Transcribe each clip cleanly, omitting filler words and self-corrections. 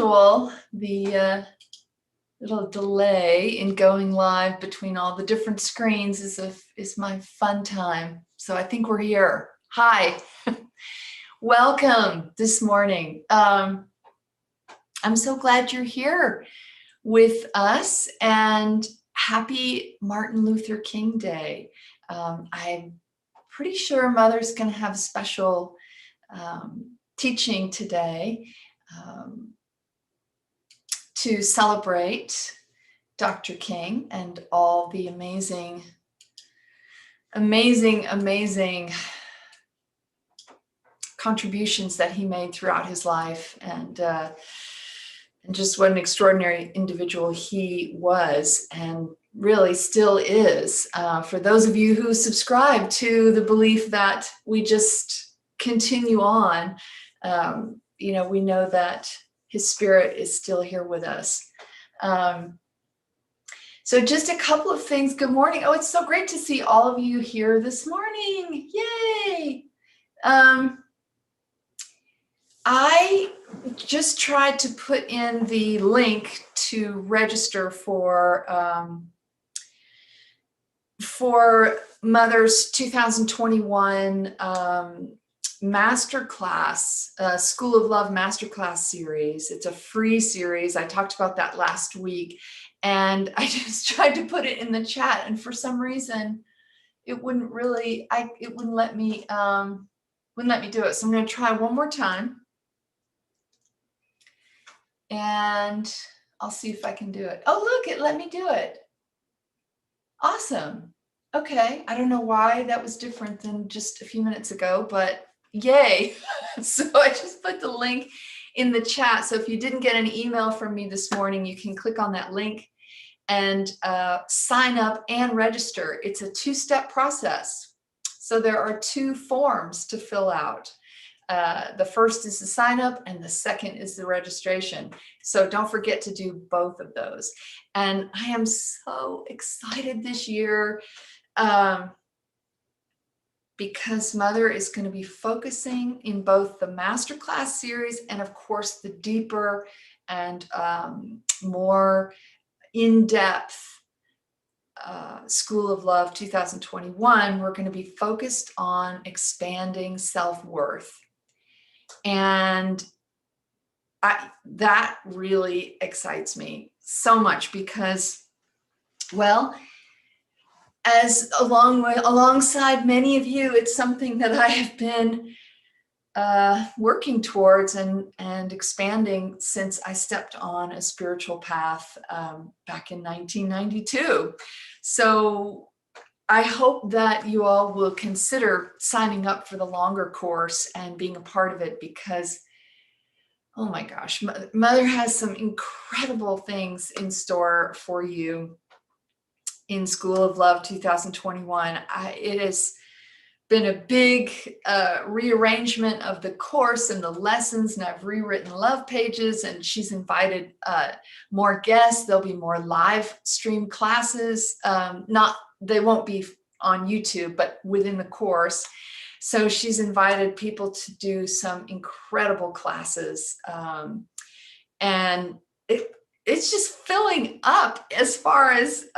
usual, the little delay in going live between all the different screens is my fun time. So I think we're here. Hi, welcome this morning. I'm so glad you're here with us, and happy Martin Luther King Day. I'm pretty sure Mother's going to have a special teaching today to celebrate Dr. King and all the amazing contributions that he made throughout his life, and just what an extraordinary individual he was and really still is. For those of you who subscribe to the belief that we just continue on, we know that his spirit is still here with us. So just a couple of things. Good morning. Oh, it's so great to see all of you here this morning. Yay. I just tried to put in the link to register for Mother's 2021 masterclass, School of Love masterclass series. It's a free series. I talked about that last week, and I just tried to put it in the chat, and for some reason it wouldn't let me do it. So I'm going to try one more time, and I'll see if I can do it. Oh, look, it let me do it. Awesome. Okay. I don't know why that was different than just a few minutes ago, but yay. So I just put the link in the chat. So if you didn't get an email from me this morning, you can click on that link and sign up and register. It's a two-step process. So there are two forms to fill out. The first is the sign up, and the second is the registration. So don't forget to do both of those. And I am so excited this year because Mother is going to be focusing in both the masterclass series and, of course, the deeper and more in-depth School of Love 2021. We're going to be focused on expanding self-worth. And that really excites me so much because, well, as alongside many of you, it's something that I have been working towards and expanding since I stepped on a spiritual path back in 1992. So I hope that you all will consider signing up for the longer course and being a part of it, because, oh my gosh, Mother has some incredible things in store for you in School of Love 2021. It has been a big rearrangement of the course and the lessons, and I've rewritten love pages, and she's invited more guests. There'll be more live stream classes. They won't be on YouTube, but within the course. So she's invited people to do some incredible classes. And it's just filling up as far as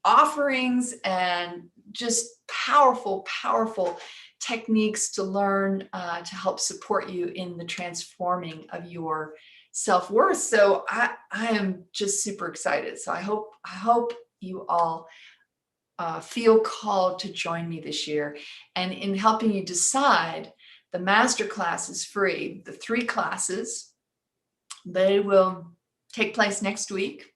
offerings and just powerful techniques to learn to help support you in the transforming of your self-worth. So I am just super excited. So I hope you all feel called to join me this year. And in helping you decide, the masterclass is free. The 3 classes, they will take place next week.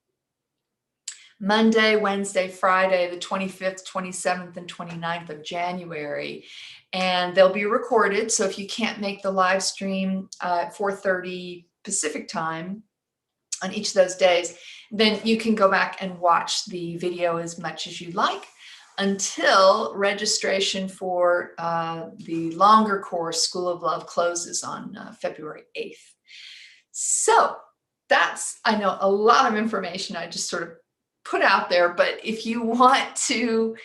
Monday, Wednesday, Friday, the 25th, 27th, and 29th of January. And they'll be recorded. So if you can't make the live stream at 4:30 Pacific time on each of those days, then you can go back and watch the video as much as you like until registration for the longer course, School of Love, closes on February 8th. So that's, I know, a lot of information I just sort of put out there, but if you want to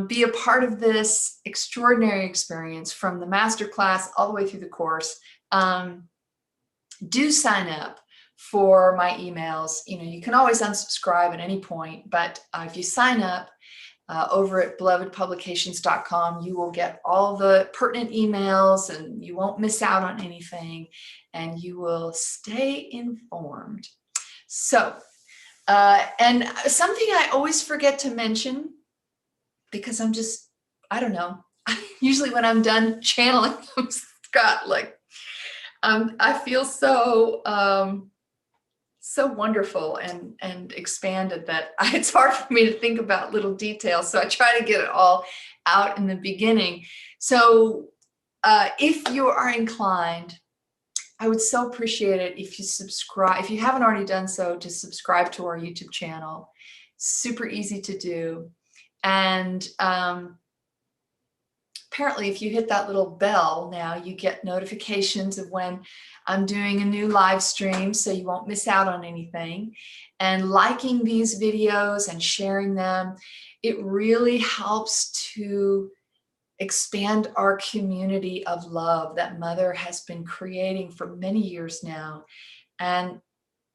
be a part of this extraordinary experience from the masterclass all the way through the course, do sign up for my emails. You can always unsubscribe at any point, but if you sign up over at belovedpublications.com, you will get all the pertinent emails and you won't miss out on anything and you will stay informed. So, and something I always forget to mention, because I don't know, usually when I'm done channeling, Scott, like, I feel so wonderful and expanded that it's hard for me to think about little details. So I try to get it all out in the beginning. So if you are inclined, I would so appreciate it if you subscribe. If you haven't already done so, to subscribe to our YouTube channel. Super easy to do. And apparently, if you hit that little bell now, you get notifications of when I'm doing a new live stream, so you won't miss out on anything. And liking these videos and sharing them, it really helps to expand our community of love that Mother has been creating for many years now. And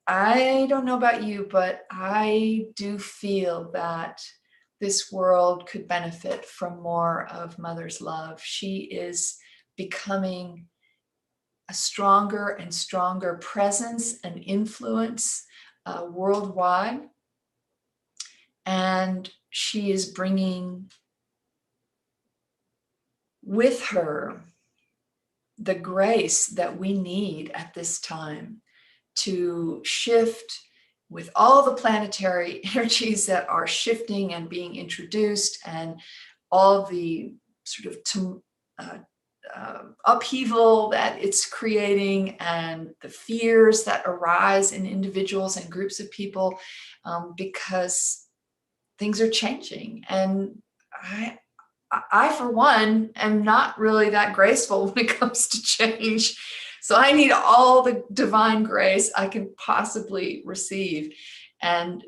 I don't know about you, but I do feel that this world could benefit from more of Mother's love. She is becoming a stronger and stronger presence and influence worldwide. And she is bringing with her the grace that we need at this time to shift with all the planetary energies that are shifting and being introduced, and all the sort of upheaval that it's creating, and the fears that arise in individuals and groups of people, because things are changing. And I, for one, am not really that graceful when it comes to change. So I need all the divine grace I can possibly receive. And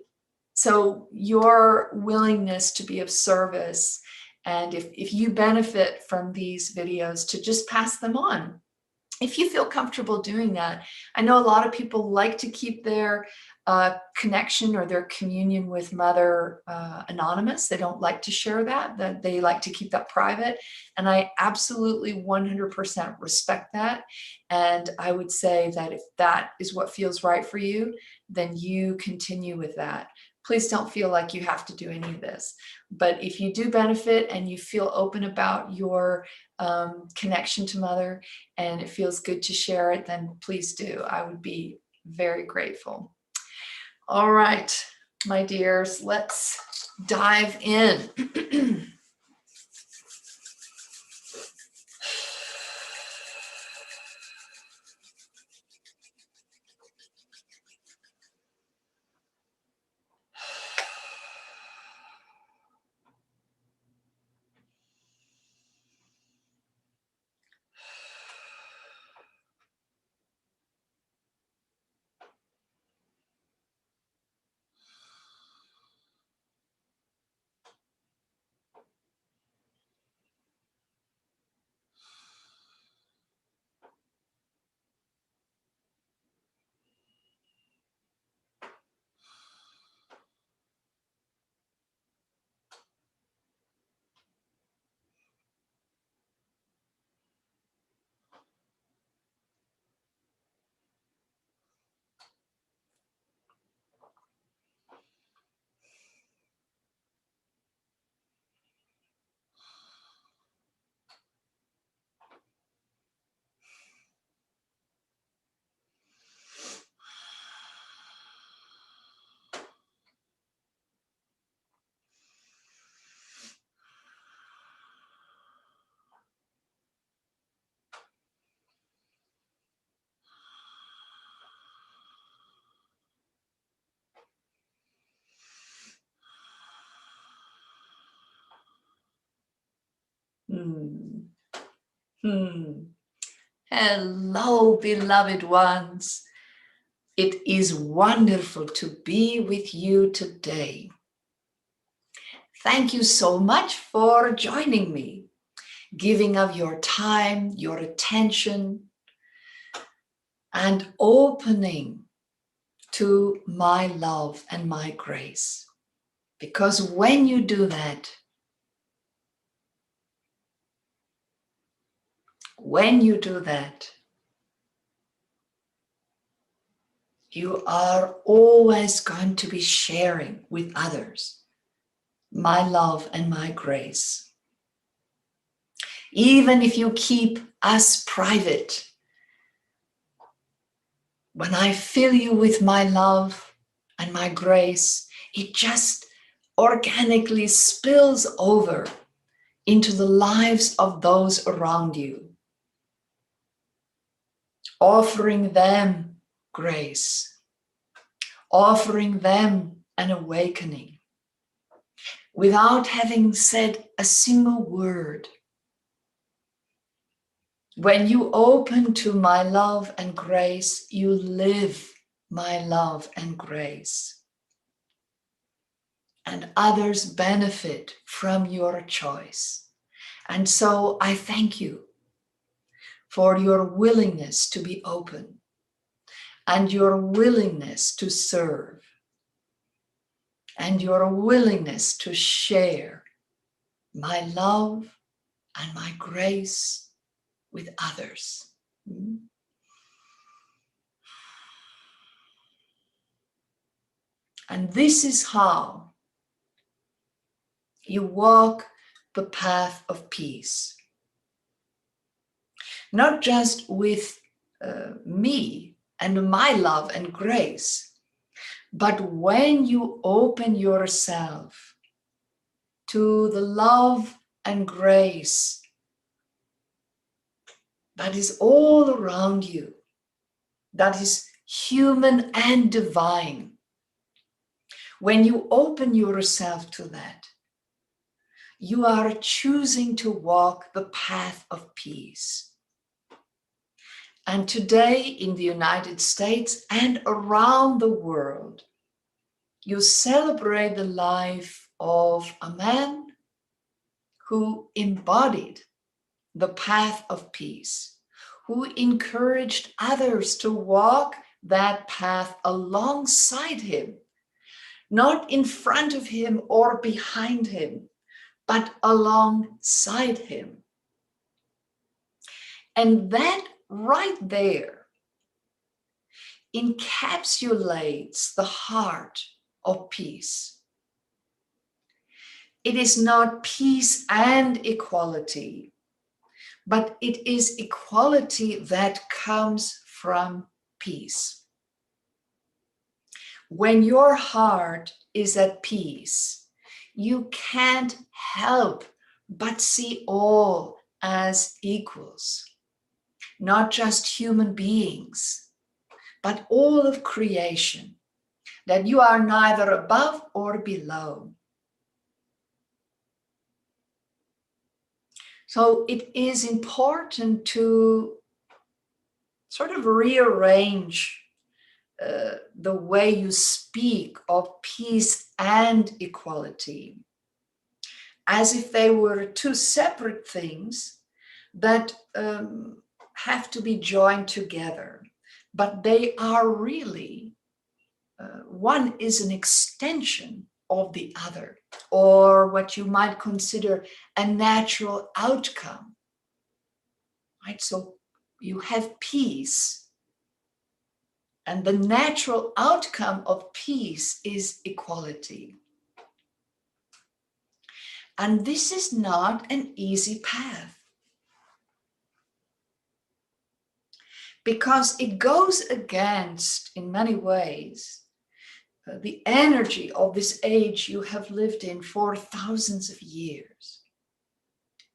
so your willingness to be of service, and if you benefit from these videos, to just pass them on. If you feel comfortable doing that. I know a lot of people like to keep their connection or their communion with Mother anonymous. They don't like to share that they like to keep that private. And I absolutely 100% respect that. And I would say that if that is what feels right for you, then you continue with that. Please don't feel like you have to do any of this. But if you do benefit and you feel open about your connection to Mother, and it feels good to share it, then please do. I would be very grateful. All right, my dears, let's dive in. Hello, beloved ones. It is wonderful to be with you today. Thank you so much for joining me, giving of your time, your attention. and opening to my love and my grace. Because when you do that, you are always going to be sharing with others my love and my grace. Even if you keep us private, when I fill you with my love and my grace, it just organically spills over into the lives of those around you, offering them grace, offering them an awakening, without having said a single word. When you open to my love and grace, you live my love and grace. And others benefit from your choice. And so I thank you for your willingness to be open and your willingness to serve and your willingness to share my love and my grace with others. And this is how you walk the path of peace. Not just with me and my love and grace, but when you open yourself to the love and grace that is all around you, that is human and divine. When you open yourself to that, you are choosing to walk the path of peace. And today in the United States and around the world, you celebrate the life of a man who embodied the path of peace, who encouraged others to walk that path alongside him, not in front of him or behind him, but alongside him. And that right there encapsulates the heart of peace. It is not peace and equality, but it is equality that comes from peace. When your heart is at peace, you can't help but see all as equals, not just human beings, but all of creation, that you are neither above or below. So it is important to sort of rearrange the way you speak of peace and equality, as if they were two separate things that have to be joined together. But they are really, one is an extension of the other, or what you might consider a natural outcome, right? So you have peace, and the natural outcome of peace is equality. And this is not an easy path, because it goes against, in many ways, the energy of this age you have lived in for thousands of years,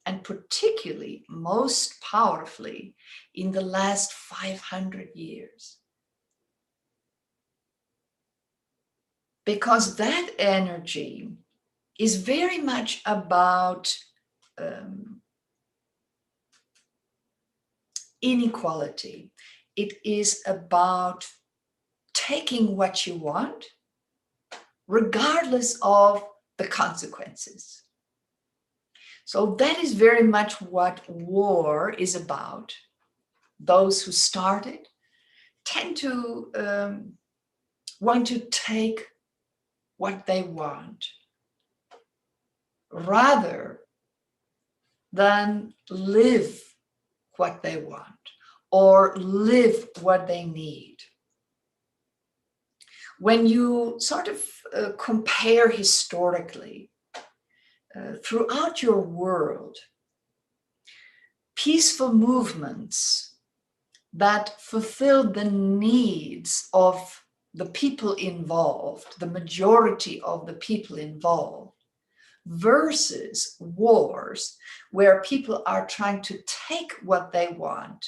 and particularly, most powerfully, in the last 500 years. Because that energy is very much about inequality. It is about taking what you want, regardless of the consequences. So that is very much what war is about. Those who started tend to want to take what they want rather than live what they want or live what they need. When you sort of compare historically throughout your world, peaceful movements that fulfilled the needs of the people involved, the majority of the people involved, versus wars where people are trying to take what they want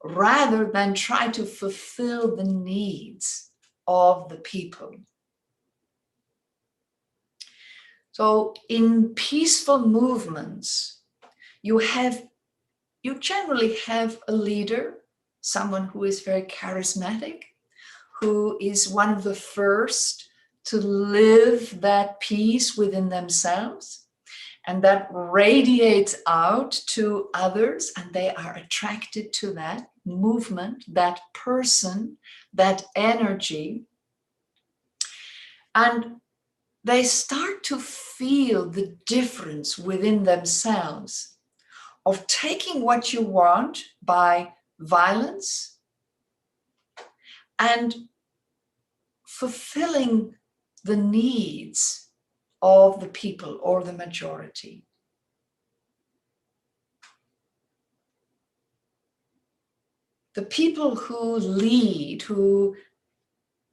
rather than try to fulfill the needs of the people. So in peaceful movements, you generally have a leader, someone who is very charismatic, who is one of the first to live that peace within themselves, and that radiates out to others, and they are attracted to that movement, that person, that energy. And they start to feel the difference within themselves of taking what you want by violence and fulfilling the needs of the people or the majority. The people who lead, who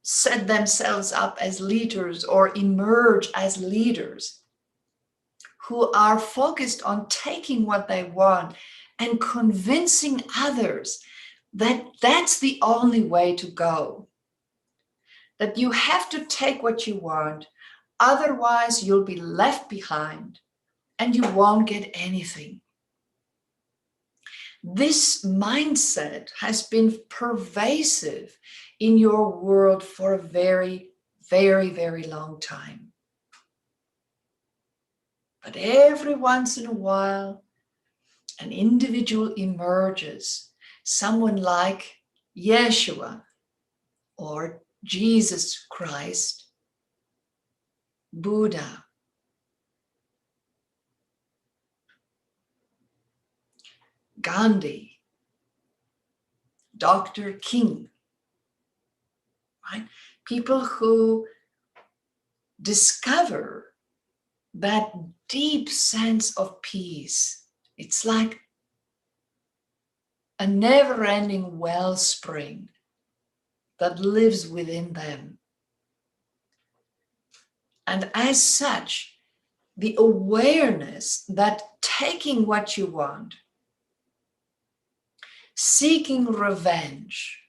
set themselves up as leaders or emerge as leaders, who are focused on taking what they want and convincing others that that's the only way to go. That you have to take what you want, otherwise you'll be left behind and you won't get anything. This mindset has been pervasive in your world for a very, very, very long time. But every once in a while, an individual emerges, someone like Yeshua or Jesus Christ, Buddha, Gandhi, Dr. King, right? People who discover that deep sense of peace. It's like a never-ending wellspring that lives within them. And as such, the awareness that taking what you want, seeking revenge,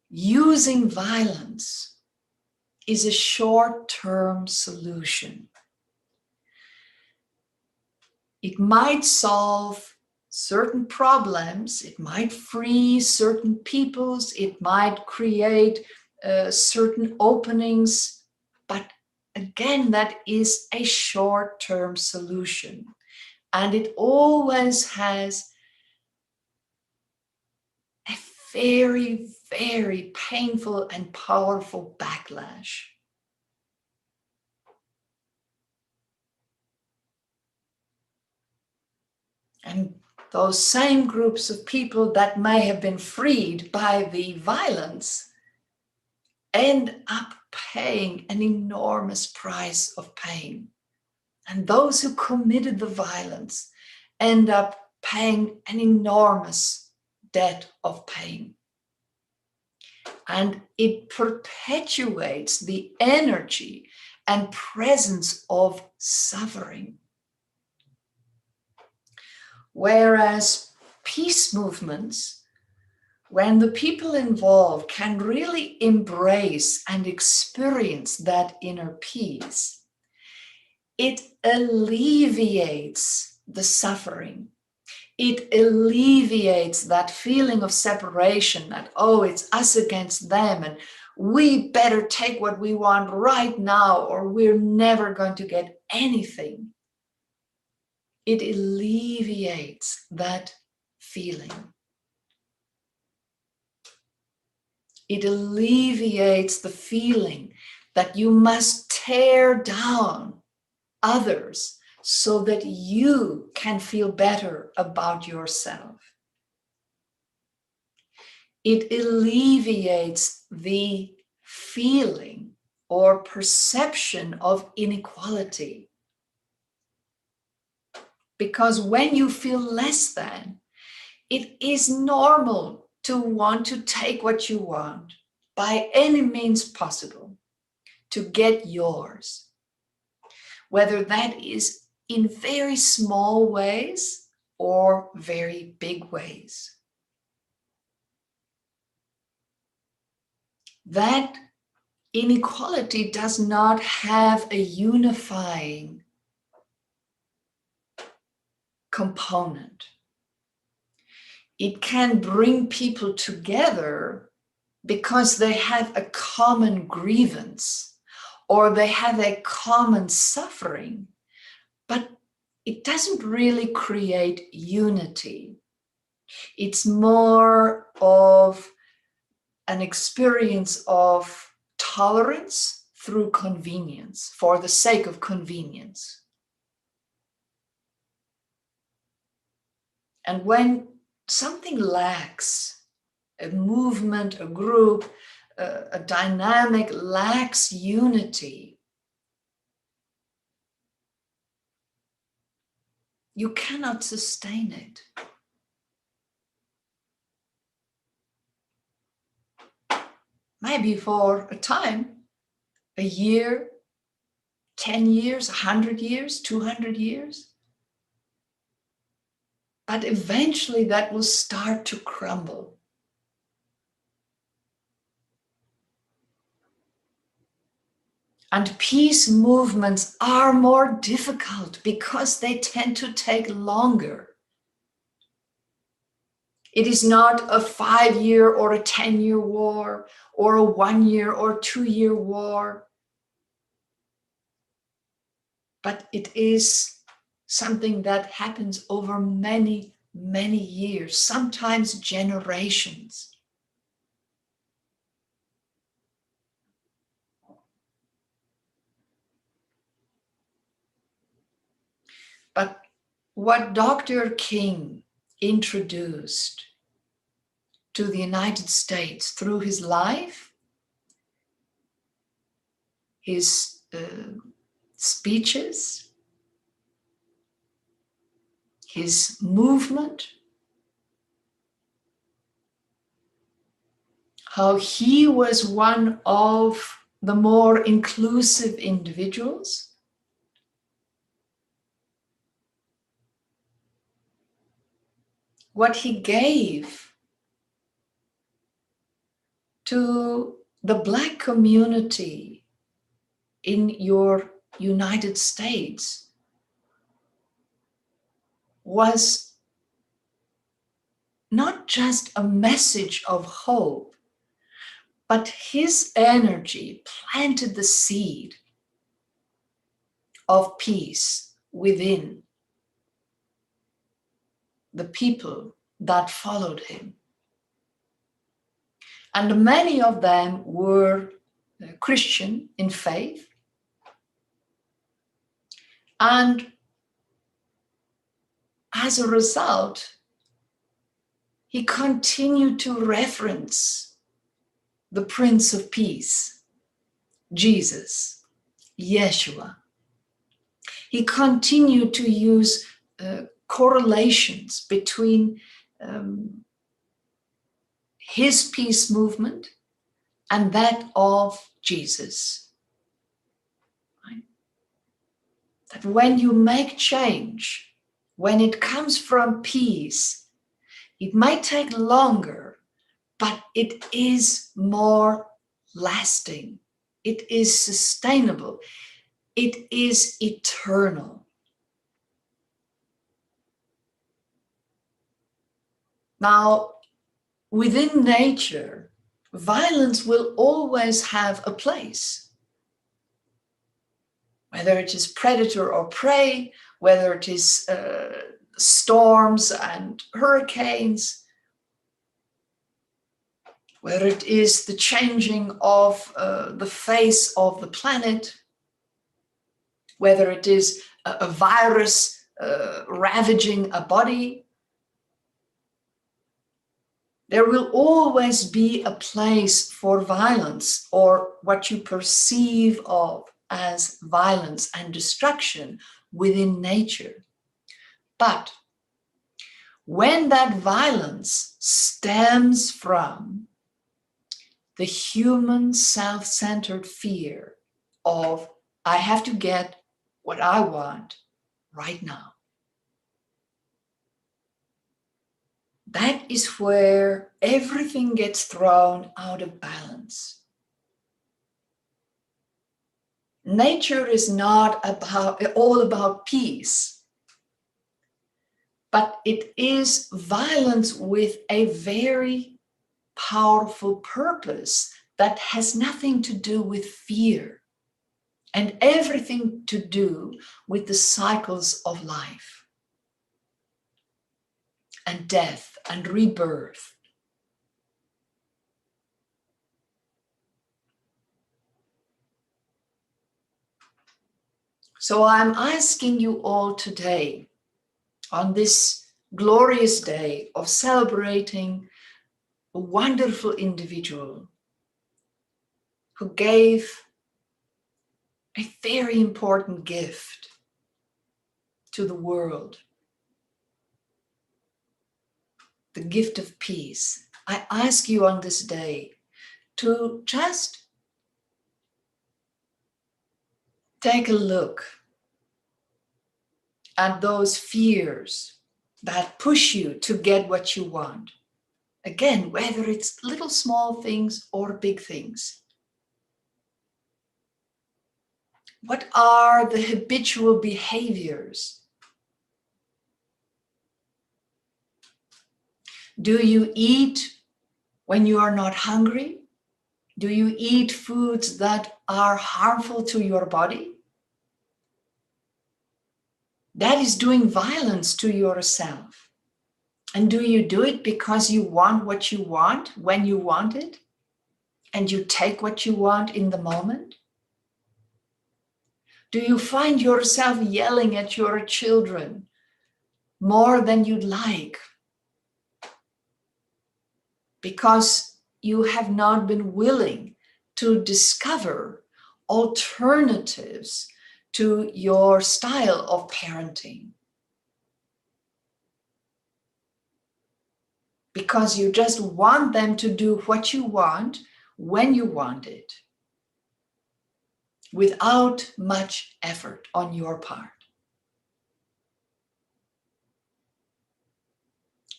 using violence is a short-term solution. It might solve certain problems, it might free certain peoples, it might create certain openings, but again, that is a short-term solution. And it always has a very, very painful and powerful backlash. And those same groups of people that may have been freed by the violence end up paying an enormous price of pain. And those who committed the violence end up paying an enormous debt of pain. And it perpetuates the energy and presence of suffering. Whereas peace movements, when the people involved can really embrace and experience that inner peace, it alleviates the suffering. It alleviates that feeling of separation that, oh, it's us against them and we better take what we want right now or we're never going to get anything. It alleviates that feeling. It alleviates the feeling that you must tear down others so that you can feel better about yourself. It alleviates the feeling or perception of inequality. Because when you feel less than, it is normal to want to take what you want by any means possible to get yours. Whether that is in very small ways or very big ways. That inequality does not have a unifying component. It can bring people together because they have a common grievance or they have a common suffering, but it doesn't really create unity. It's more of an experience of tolerance through convenience, for the sake of convenience. And when something lacks, a movement, a group, a dynamic lacks unity, you cannot sustain it. Maybe for a time, a year, 10 years, 100 years, 200 years. But eventually that will start to crumble. And peace movements are more difficult because they tend to take longer. It is not a 5-year or a 10-year war or a 1-year or 2-year war. But it is something that happens over many, many years, sometimes generations. But what Dr. King introduced to the United States through his life, his speeches, his movement, how he was one of the more inclusive individuals, what he gave to the Black community in your United States was not just a message of hope, but his energy planted the seed of peace within the people that followed him. And many of them were Christian in faith. And as a result, he continued to reference the Prince of Peace, Jesus, Yeshua. He continued to use correlations between his peace movement and that of Jesus. Right? That when you make change, when it comes from peace, it might take longer, but it is more lasting. It is sustainable. It is eternal. Now, within nature, violence will always have a place. Whether it is predator or prey, whether it is storms and hurricanes, whether it is the changing of the face of the planet, whether it is a virus ravaging a body, there will always be a place for violence, or what you perceive of as violence and destruction within nature. But when that violence stems from the human self-centered fear of, I have to get what I want right now, that is where everything gets thrown out of balance. Nature is not all about peace, but it is violence with a very powerful purpose that has nothing to do with fear and everything to do with the cycles of life and death and rebirth. So I'm asking you all today, on this glorious day of celebrating a wonderful individual who gave a very important gift to the world, the gift of peace. I ask you on this day to just take a look at those fears that push you to get what you want. Again, whether it's little small things or big things. What are the habitual behaviors? Do you eat when you are not hungry? Do you eat foods that are harmful to your body? That is doing violence to yourself. And do you do it because you want what you want when you want it? And you take what you want in the moment? Do you find yourself yelling at your children more than you'd like because you have not been willing to discover alternatives to your style of parenting? Because you just want them to do what you want when you want it, without much effort on your part.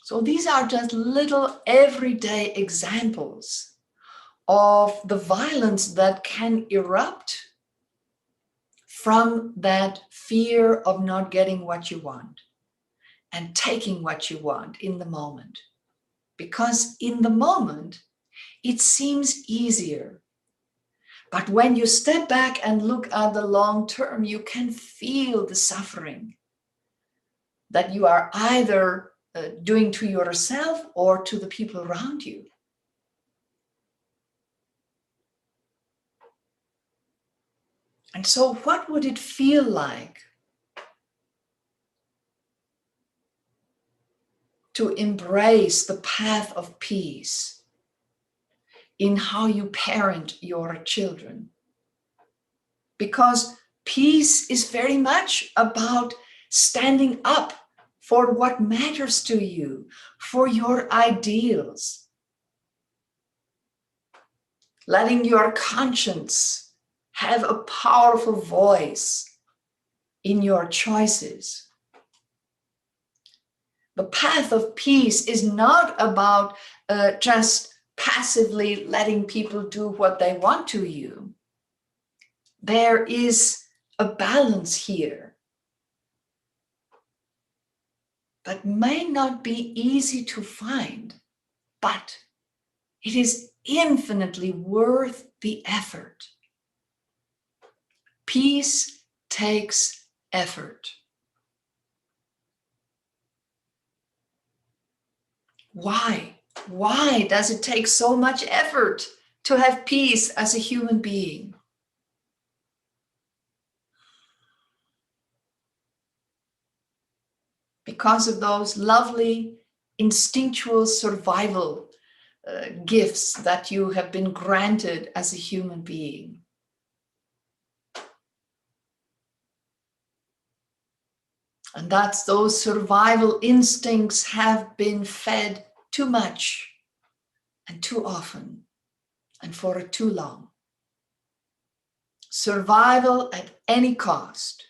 So these are just little everyday examples of the violence that can erupt from that fear of not getting what you want and taking what you want in the moment. Because in the moment, it seems easier. But when you step back and look at the long term, you can feel the suffering that you are either doing to yourself or to the people around you. And so what would it feel like to embrace the path of peace in how you parent your children? Because peace is very much about standing up for what matters to you, for your ideals, letting your conscience have a powerful voice in your choices. The path of peace is not about just passively letting people do what they want to you. There is a balance here that may not be easy to find, but it is infinitely worth the effort. Peace takes effort. Why? Why does it take so much effort to have peace as a human being? Because of those lovely instinctual survival gifts that you have been granted as a human being. And that's those survival instincts have been fed too much and too often and for too long. Survival at any cost.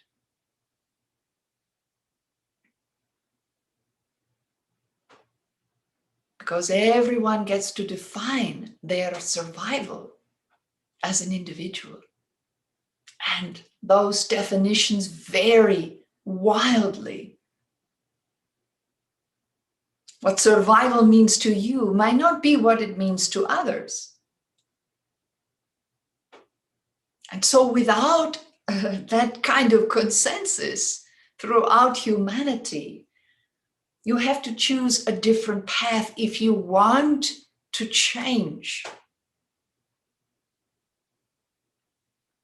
Because everyone gets to define their survival as an individual. And those definitions vary wildly. What survival means to you might not be what it means to others. And so without that kind of consensus throughout humanity, you have to choose a different path if you want to change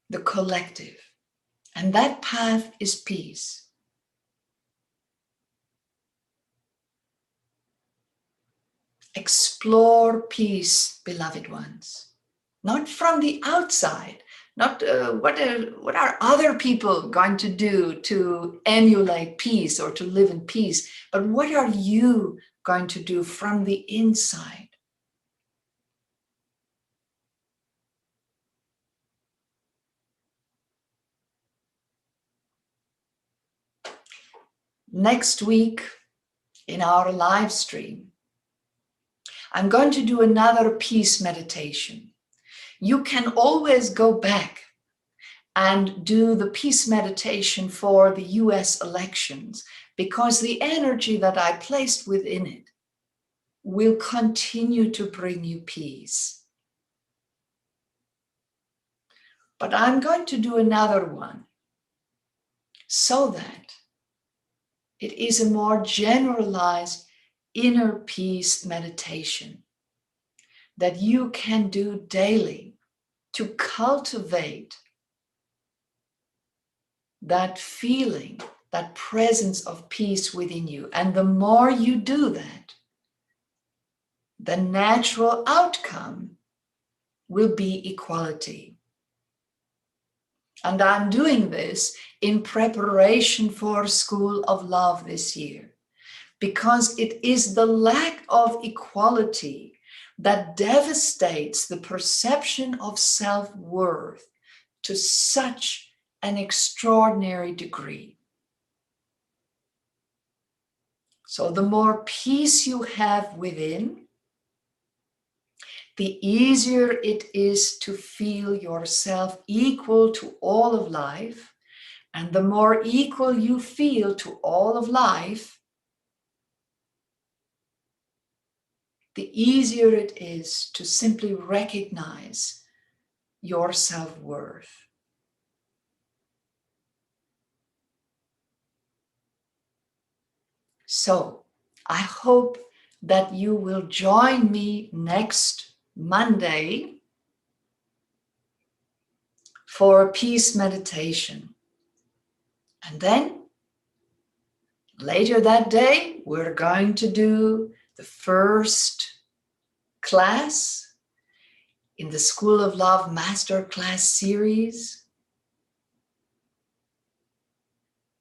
the collective. And that path is peace. Explore peace, beloved ones. Not from the outside, not what are other people going to do to emulate peace or to live in peace, but what are you going to do from the inside? Next week in our live stream, I'm going to do another peace meditation. You can always go back and do the peace meditation for the US elections, because the energy that I placed within it will continue to bring you peace. But I'm going to do another one so that it is a more generalized inner peace meditation that you can do daily to cultivate that feeling, that presence of peace within you. And the more you do that, the natural outcome will be equality. And I'm doing this in preparation for School of Love this year, because it is the lack of equality that devastates the perception of self-worth to such an extraordinary degree. So the more peace you have within, the easier it is to feel yourself equal to all of life. And the more equal you feel to all of life, the easier it is to simply recognize your self-worth. So I hope that you will join me next Monday for a peace meditation. And then later that day, we're going to do the first class in the School of Love Masterclass series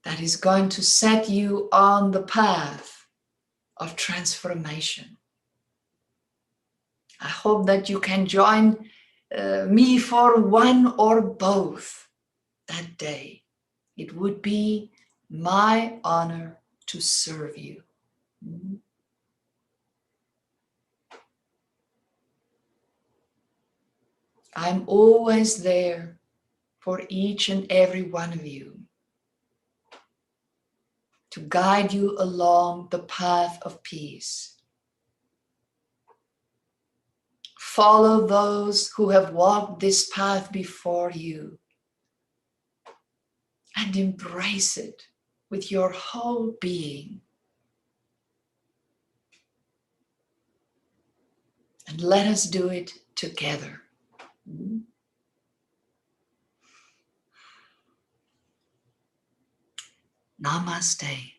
that is going to set you on the path of transformation. I hope that you can join me for one or both that day. It would be my honor to serve you. I'm always there for each and every one of you to guide you along the path of peace. Follow those who have walked this path before you and embrace it with your whole being. And let us do it together. Namaste.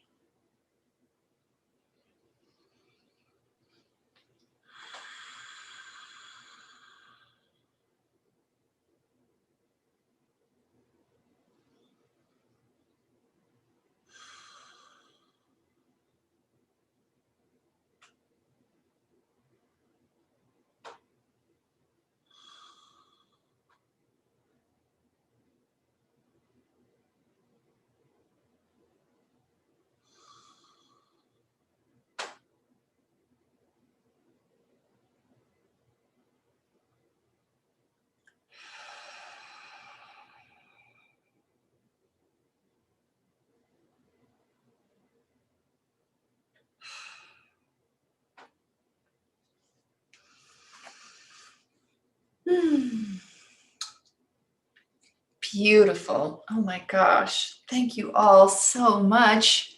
Beautiful. Oh my gosh. Thank you all so much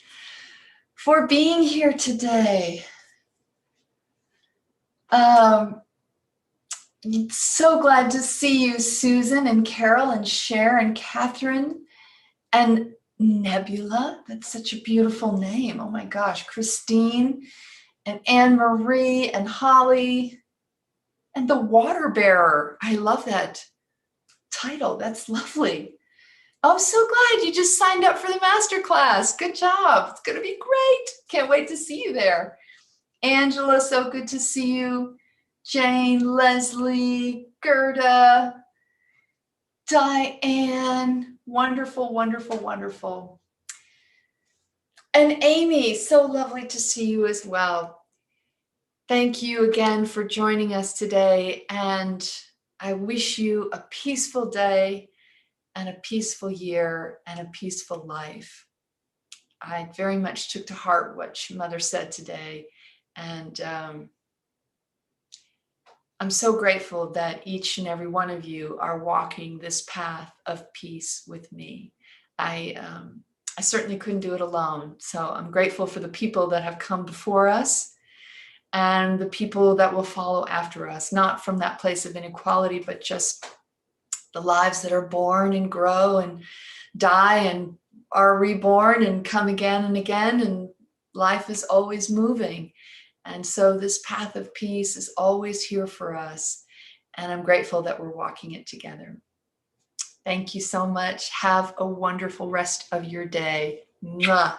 for being here today. So glad to see you, Susan and Carol and Cher and Catherine and Nebula. That's such a beautiful name. Oh my gosh. Christine and Anne Marie and Holly and the Water Bearer. I love that title. That's lovely. I'm so glad you just signed up for the masterclass. Good job. It's going to be great. Can't wait to see you there. Angela, so good to see you. Jane, Leslie, Gerda, Diane. Wonderful, wonderful, wonderful. And Amy, so lovely to see you as well. Thank you again for joining us today. And I wish you a peaceful day and a peaceful year and a peaceful life. I very much took to heart what Mother said today. And I'm so grateful that each and every one of you are walking this path of peace with me. I certainly couldn't do it alone. So I'm grateful for the people that have come before us and the people that will follow after us, not from that place of inequality, but just the lives that are born and grow and die and are reborn and come again and again. And life is always moving. And so this path of peace is always here for us. And I'm grateful that we're walking it together. Thank you so much. Have a wonderful rest of your day. Mwah.